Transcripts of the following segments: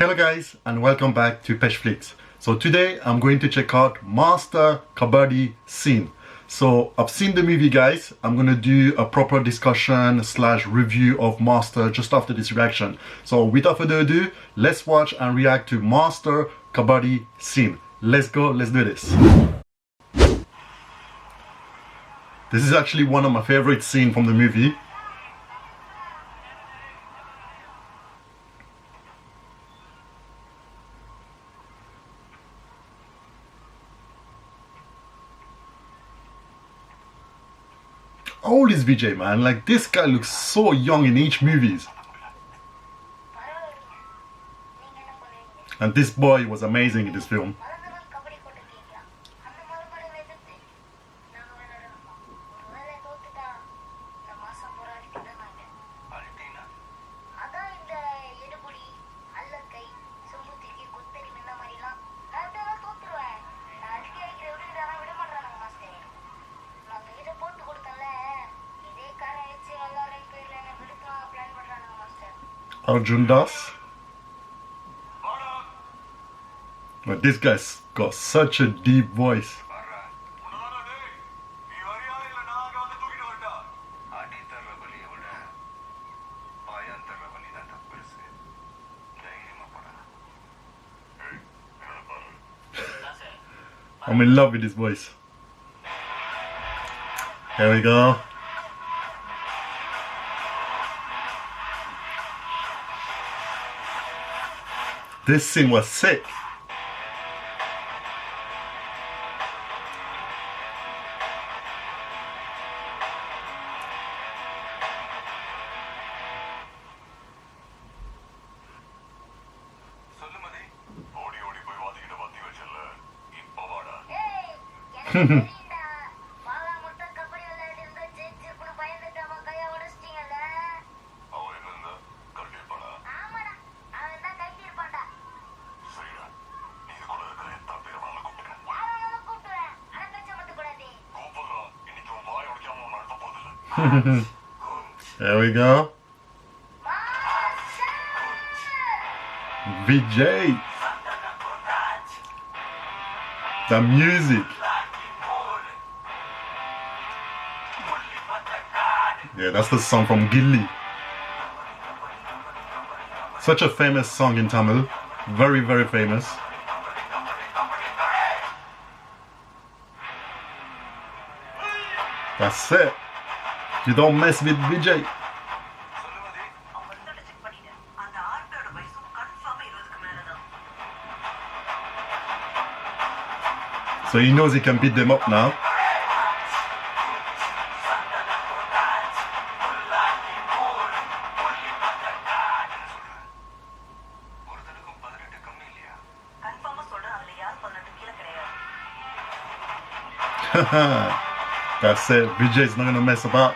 Hello guys and welcome back to PESHFlix. So today I'm going to check out Master Kabaddi scene. So I've seen the movie guys. I'm gonna do a proper discussion / review of Master just after this reaction. So without further ado, let's watch and react to Master Kabaddi scene. Let's go, let's do this. This is actually one of my favorite scenes from the movie. How old is Vijay, man? Like, this guy looks so young in each movies. And this boy was amazing in this film. Arjun Das. But this guy's got such a deep voice. I'm in love with his voice. Here we go. This scene was sick. There we go. Vijay. The music. Yeah, that's the song from Ghilli. Such a famous song in Tamil. Very, very famous. That's it. You don't mess with Vijay. So he knows he can beat them up now. That's it. Vijay's not gonna mess about.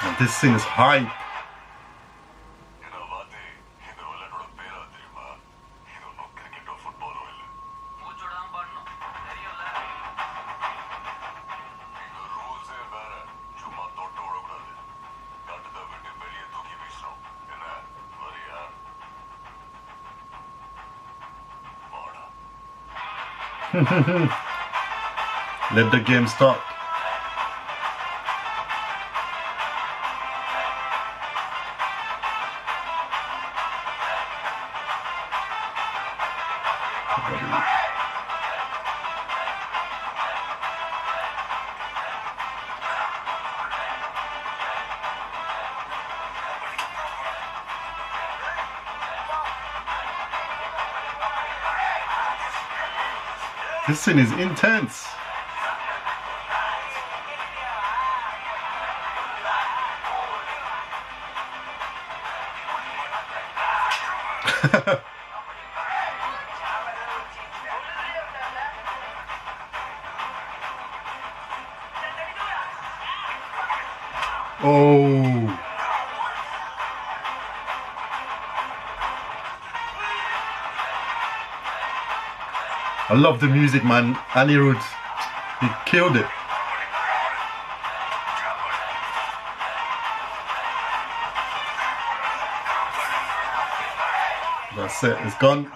And this scene is hype. Let the game start. This scene is intense. Oh. I love the music, man. Anirudh, he killed it. That's it, it's gone.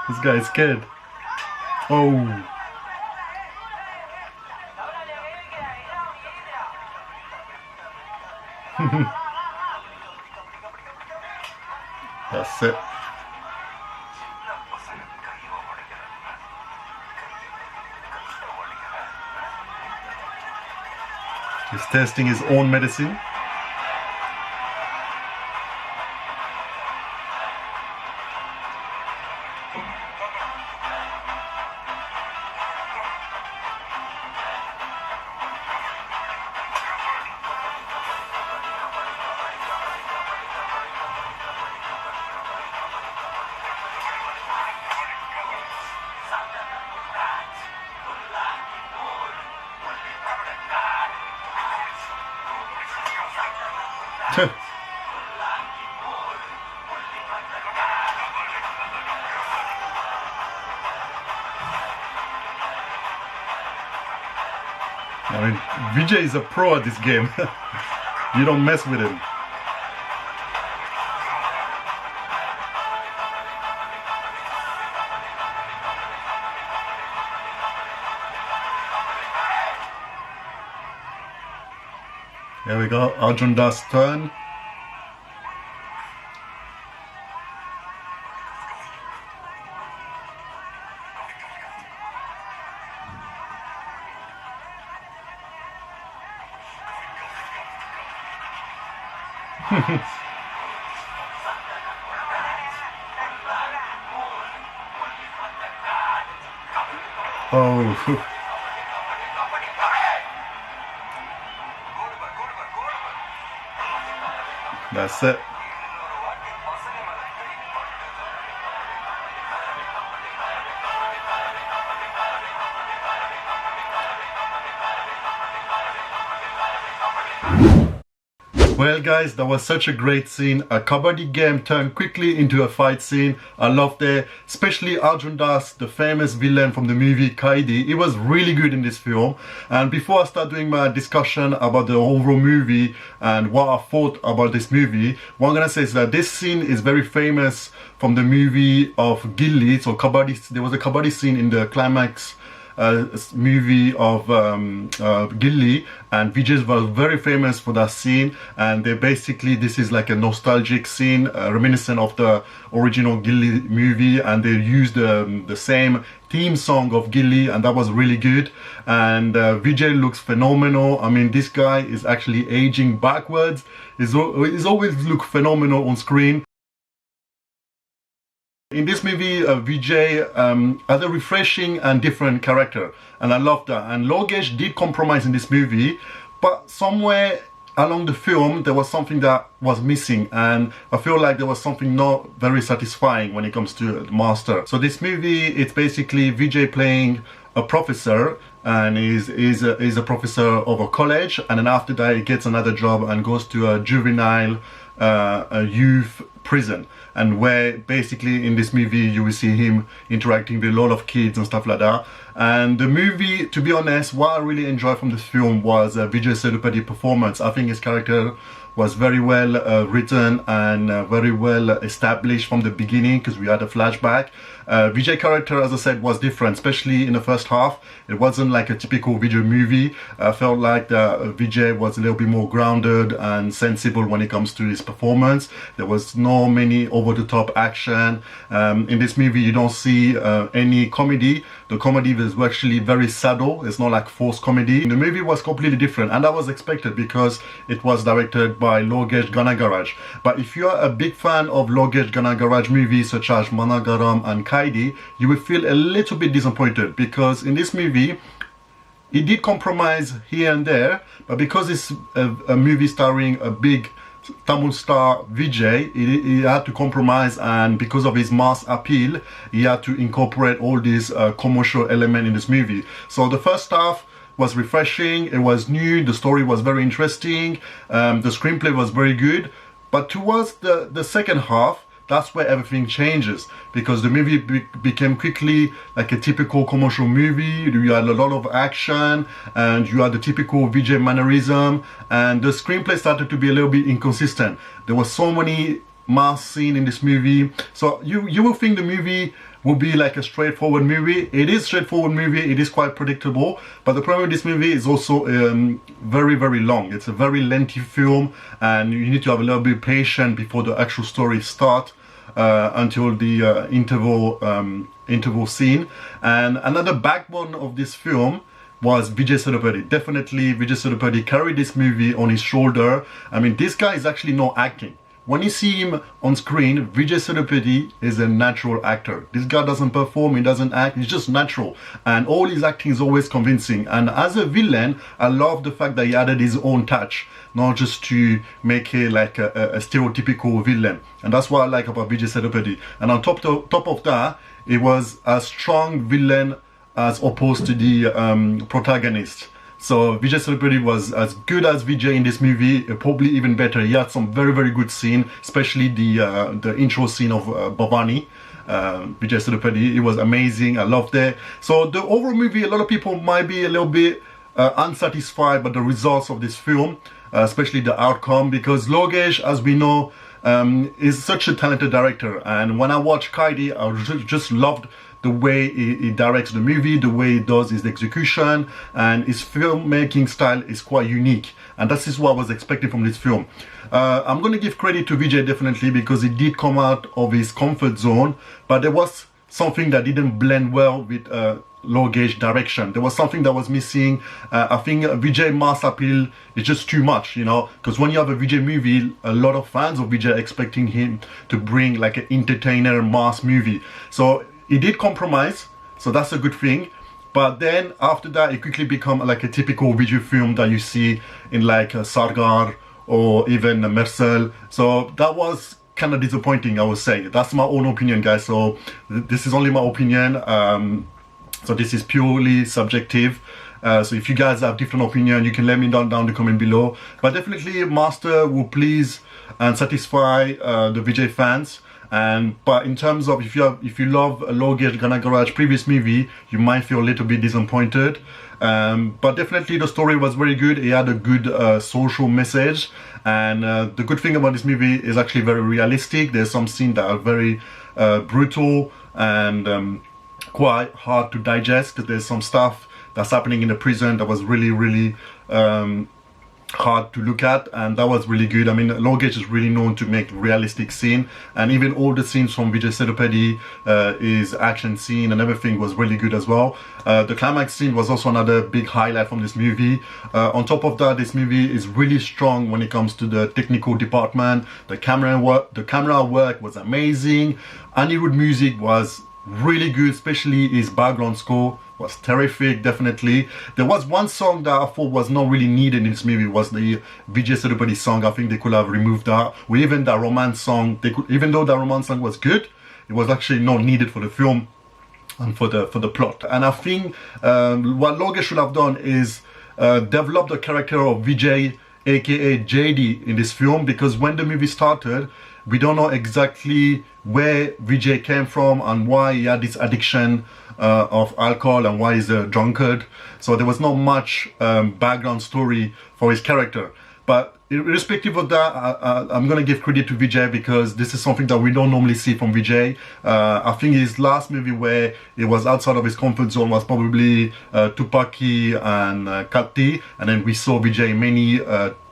This guy is scared. Oh. That's it. He's testing his own medicine. I mean, Vijay is a pro at this game. You don't mess with him. Here we go, Arjun Das turn. Oh. That's it. Well guys, that was such a great scene. A Kabaddi game turned quickly into a fight scene. I loved it. Especially Arjun Das, the famous villain from the movie Kabbadi. He was really good in this film. And before I start doing my discussion about the overall movie and what I thought about this movie, what I'm gonna say is that this scene is very famous from the movie of Ghilli. So Kabaddi, there was a Kabaddi scene in the climax movie of Ghilli, and Vijay was very famous for that scene. And they basically, this is like a nostalgic scene, reminiscent of the original Ghilli movie, and they used the same theme song of Ghilli, and that was really good. And Vijay looks phenomenal. I mean, this guy is actually aging backwards. He's always look phenomenal on screen. In this movie, Vijay had a refreshing and different character, and I loved that. And Logesh did compromise in this movie, but somewhere along the film there was something that was missing, and I feel like there was something not very satisfying when it comes to the master. So this movie, it's basically Vijay playing a professor, and he's a professor of a college, and then after that he gets another job and goes to a juvenile a youth prison, and where basically in this movie you will see him interacting with a lot of kids and stuff like that. And the movie, to be honest, what I really enjoyed from this film was Vijay Sethupathi performance. I think his character was very well written and very well established from the beginning, because we had a flashback. Vijay character, as I said, was different, especially in the first half. It wasn't like a typical Vijay movie. I felt like Vijay was a little bit more grounded and sensible when it comes to his performance. There was no many over-the-top action. In this movie you don't see any comedy. The comedy was actually very subtle. It's not like forced comedy. The movie was completely different, and that was expected because it was directed by Logesh Ganagaraj. But if you are a big fan of Logesh Ganagaraj movies such as Managaram and Kaidi, you will feel a little bit disappointed, because in this movie he did compromise here and there, but because it's a movie starring a big Tamil star Vijay, he had to compromise, and because of his mass appeal he had to incorporate all these commercial elements in this movie. So the first half was refreshing, it was new, the story was very interesting, the screenplay was very good, but towards the second half that's where everything changes, because the movie became quickly like a typical commercial movie. You had a lot of action and you had the typical Vijay mannerism, and the screenplay started to be a little bit inconsistent. There were so many mass scenes in this movie, so you will think the movie will be like a straightforward movie. It is straightforward movie, it is quite predictable, but the problem with this movie is also very, very long. It's a very lengthy film, and you need to have a little bit patient before the actual story starts until the interval scene. And another backbone of this film was Vijay Sethupathi. Definitely Vijay Sethupathi carried this movie on his shoulder. I mean, this guy is actually not acting. When you see him on screen, Vijay Sethupathi is a natural actor. This guy doesn't perform, he doesn't act, he's just natural. And all his acting is always convincing. And as a villain, I love the fact that he added his own touch, not just to make it like a stereotypical villain. And that's what I like about Vijay Sethupathi. And on top of that, it was a strong villain as opposed to the protagonist. So Vijay Sethupathi was as good as Vijay in this movie, probably even better. He had some very, very good scene, especially the intro scene of Bhavani, Vijay Sethupathi. It was amazing. I loved it. So the overall movie, a lot of people might be a little bit unsatisfied by the results of this film, especially the outcome, because Logesh, as we know, is such a talented director. And when I watched Kabaddi, I just loved the way he directs the movie, the way he does his execution, and his filmmaking style is quite unique. And that is what I was expecting from this film. I'm going to give credit to Vijay definitely, because he did come out of his comfort zone, but there was something that didn't blend well with Logesh direction. There was something that was missing. I think Vijay mass appeal is just too much, you know, because when you have a Vijay movie, a lot of fans of Vijay are expecting him to bring like an entertainer mass movie. So he did compromise, so that's a good thing. But then after that, it quickly become like a typical Vijay film that you see in like Sargar or even Mersal. So that was kind of disappointing, I would say. That's my own opinion, guys. So this is only my opinion. So this is purely subjective. So if you guys have different opinion, you can let me down the comment below. But definitely Master will please and satisfy the Vijay fans. But in terms of if you love Logesh Ganagaraj previous movie, you might feel a little bit disappointed. But definitely the story was very good. It had a good social message, and the good thing about this movie is actually very realistic. There's some scenes that are very brutal and quite hard to digest, because there's some stuff that's happening in the prison that was really, really hard to look at, and that was really good. I mean, Logesh is really known to make realistic scene, and even all the scenes from Vijay Sethupathi, his action scene and everything was really good as well. The climax scene was also another big highlight from this movie. On top of that, this movie is really strong when it comes to the technical department. The camera work was amazing. Anirudh music was really good, especially his background score was terrific. Definitely there was one song that I thought was not really needed in this movie, was the Vijay Sethupathi song. I think they could have removed that, or even that romance song. They could, even though that romance song was good, it was actually not needed for the film and for the plot. And I think what Logesh should have done is develop the character of Vijay, aka JD, in this film, because when the movie started, we don't know exactly where Vijay came from and why he had this addiction of alcohol and why he's a drunkard. So there was not much background story for his character. But irrespective of that, I'm going to give credit to Vijay, because this is something that we don't normally see from Vijay. I think his last movie where he was outside of his comfort zone was probably Tupaki and Katti, and then we saw Vijay in many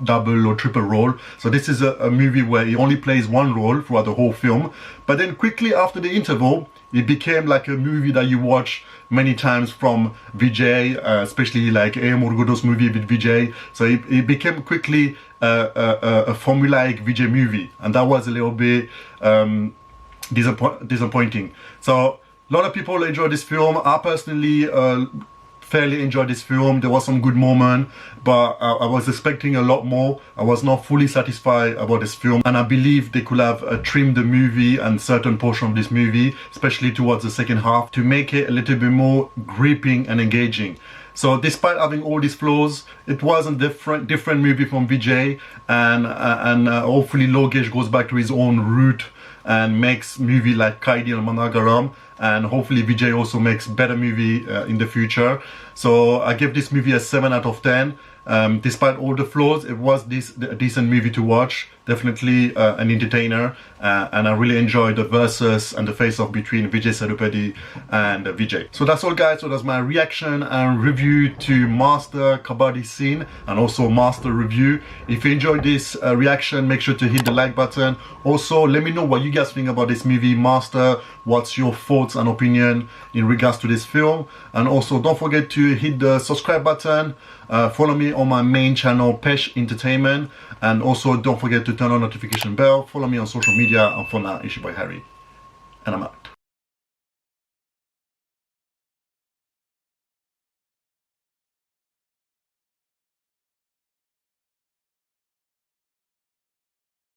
double or triple role. So this is a movie where he only plays one role throughout the whole film. But then quickly after the interval, it became like a movie that you watch many times from Vijay, especially like A.M. Urgudo's movie with Vijay. So it became quickly a formulaic Vijay movie, and that was a little bit disappointing. So a lot of people enjoyed this film. I personally fairly enjoyed this film. There was some good moments, but I was expecting a lot more. I was not fully satisfied about this film, and I believe they could have trimmed the movie and certain portion of this movie, especially towards the second half, to make it a little bit more gripping and engaging. So despite having all these flaws, it was a different movie from Vijay, and hopefully Logesh goes back to his own route and makes movie like Kaidi and Managaram, and hopefully Vijay also makes better movie in the future. So I give this movie a 7 out of 10. Despite all the flaws, it was a decent movie to watch. Definitely an entertainer, and I really enjoyed the versus and the face-off between Vijay Sethupathi and Vijay. So that's all, guys. So that's my reaction and review to Master Kabaddi Scene, and also Master review. If you enjoyed this reaction, make sure to hit the like button. Also, let me know what you guys think about this movie Master. What's your thoughts and opinion in regards to this film? And also, don't forget to hit the subscribe button. Follow me on my main channel, Pesh Entertainment, and also don't forget to turn on notification bell. Follow me on social media, and for now, it's your boy Harry, and I'm out.